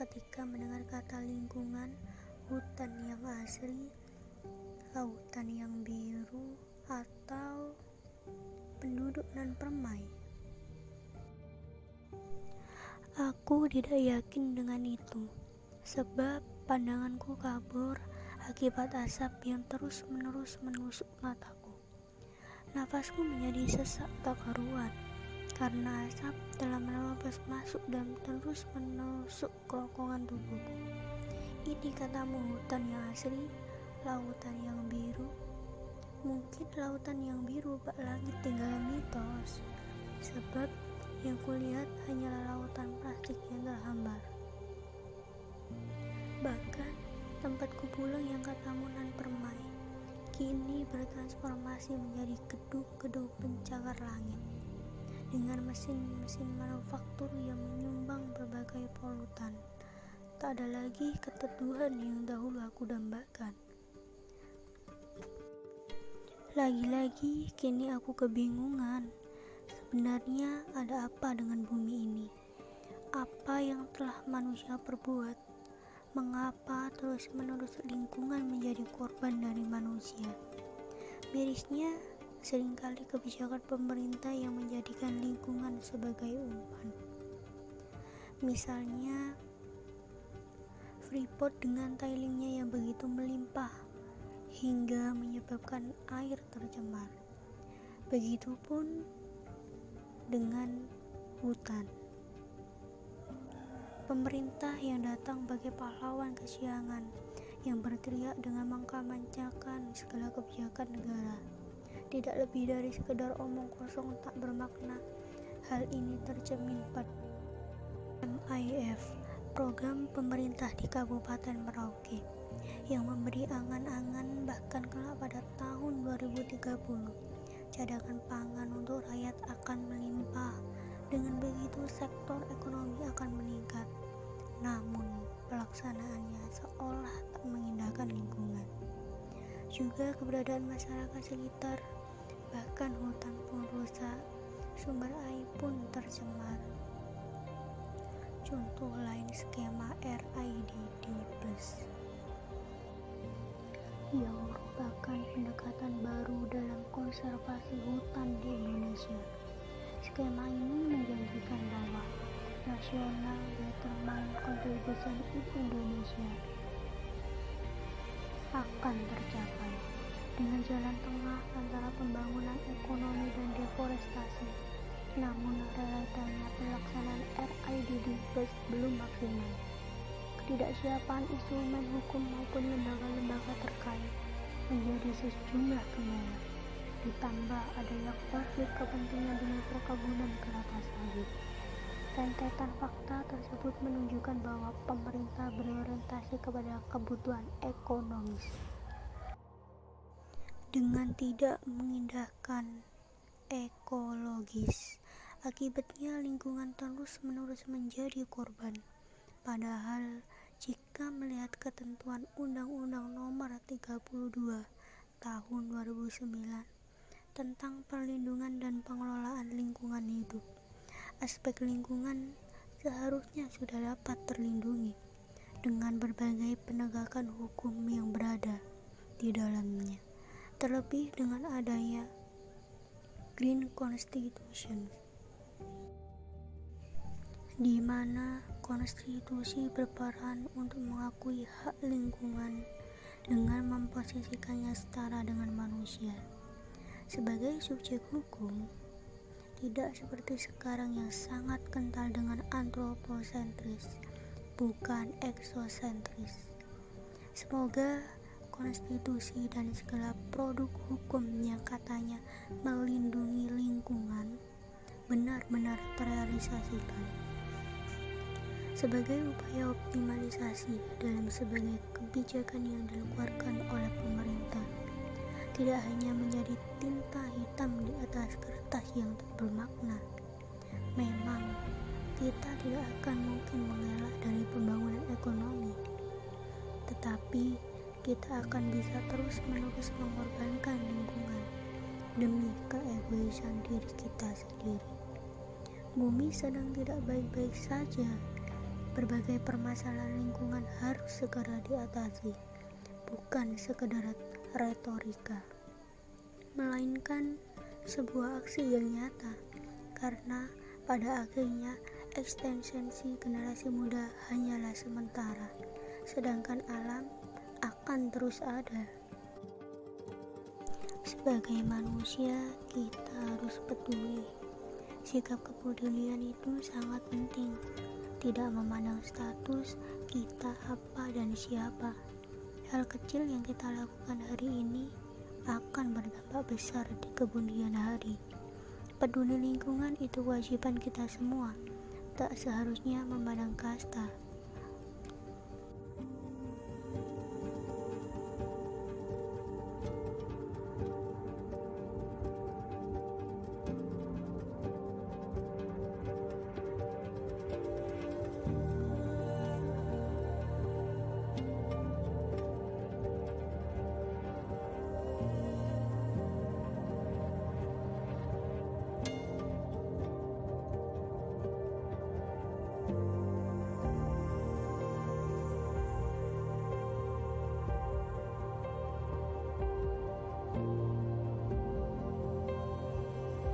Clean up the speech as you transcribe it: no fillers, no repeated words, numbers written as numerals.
ketika mendengar kata lingkungan, hutan yang asri, lautan yang biru, atau penduduk nan permai. Aku tidak yakin dengan itu, sebab pandanganku kabur akibat asap yang terus-menerus menusuk mataku. Nafasku menjadi sesak tak karuan, karena asap telah menerobos masuk dan terus menusuk kerongkongan tubuhku. Ini katamu hutan yang asri, lautan yang biru. Mungkin lautan yang biru bak langit tinggal mitos, sebab yang kulihat hanyalah lautan plastik yang terhambar. Bahkan tempatku pulang yang katamu nan permai, kini bertransformasi menjadi gedung-gedung pencakar langit, dengan mesin-mesin manufaktur yang menyumbang berbagai polutan. Tak ada lagi keteduhan yang dahulu aku dambakan. Lagi-lagi kini aku kebingungan. Sebenarnya ada apa dengan bumi ini? Apa yang telah manusia perbuat? Mengapa terus-menerus lingkungan menjadi korban dari manusia? Mirisnya, seringkali kebijakan pemerintah yang menjadikan lingkungan sebagai umpan. Misalnya, Freeport dengan tailingnya yang begitu melimpah hingga menyebabkan air tercemar. Begitupun dengan hutan. Pemerintah yang datang bagai pahlawan kesiangan yang berteriak dengan mengkampanyekan segala kebijakan negara. Tidak lebih dari sekedar omong kosong tak bermakna. Hal ini tercermin pada MIF, program pemerintah di Kabupaten Merauke, yang memberi angan-angan bahkan kelak pada tahun 2030 cadangan pangan untuk rakyat akan melimpah. Dengan begitu sektor ekonomi akan meningkat. Namun pelaksanaannya seolah tak mengindahkan lingkungan. Juga keberadaan masyarakat sekitar, bahkan hutan pun rusak, sumber air pun tercemar. Contoh lain skema RIDD+ yang merupakan pendekatan baru dalam konservasi hutan di Indonesia. Skema ini menjanjikan bahwa National Determined Contribution in Indonesia akan tercapai dengan jalan tengah antara pembangunan ekonomi dan deforestasi. Namun realitanya pelaksanaan RIDD+ belum maksimal. Ketidaksiapan instrumen hukum maupun lembaga-lembaga terkait menjadi sejumlah kendala. Ditambah adanya konflik kepentingan dengan perkebunan kelapa sawit. Rentetan fakta tersebut menunjukkan bahwa pemerintah berorientasi kepada kebutuhan ekonomis dengan tidak mengindahkan ekologis. Akibatnya lingkungan terus-menerus menjadi korban. Padahal jika melihat ketentuan Undang-Undang Nomor 32 Tahun 2009 tentang perlindungan dan pengelolaan lingkungan hidup, aspek lingkungan seharusnya sudah dapat terlindungi dengan berbagai penegakan hukum yang berada di dalamnya. Terlebih dengan adanya Green Constitution, di mana konstitusi berperan untuk mengakui hak lingkungan dengan memposisikannya setara dengan manusia sebagai subjek hukum, tidak seperti sekarang yang sangat kental dengan antroposentris, bukan eksosentris. Semoga konstitusi dan segala produk hukum yang katanya melindungi lingkungan benar-benar terrealisasikan sebagai upaya optimalisasi dalam sebagai kebijakan yang dikeluarkan oleh pemerintah. Tidak hanya menjadi tinta hitam di atas kertas yang tak bermakna. Memang kita tidak akan mungkin mengelak dari pembangunan ekonomi, tetapi kita akan bisa terus-menerus mengorbankan lingkungan demi keegoisan diri kita sendiri. Bumi sedang tidak baik-baik saja. berbagai permasalahan lingkungan harus segera diatasi, bukan sekedar retorika, melainkan sebuah aksi yang nyata, karena pada akhirnya ekstensi generasi muda hanyalah sementara, sedangkan alam akan terus ada. Sebagai manusia, kita harus peduli. Sikap kepedulian itu sangat penting. Tidak memandang status kita apa dan siapa. Hal kecil yang kita lakukan hari ini akan berdampak besar di kemudian hari. Peduli lingkungan itu kewajiban kita semua. Tak seharusnya memandang kasta,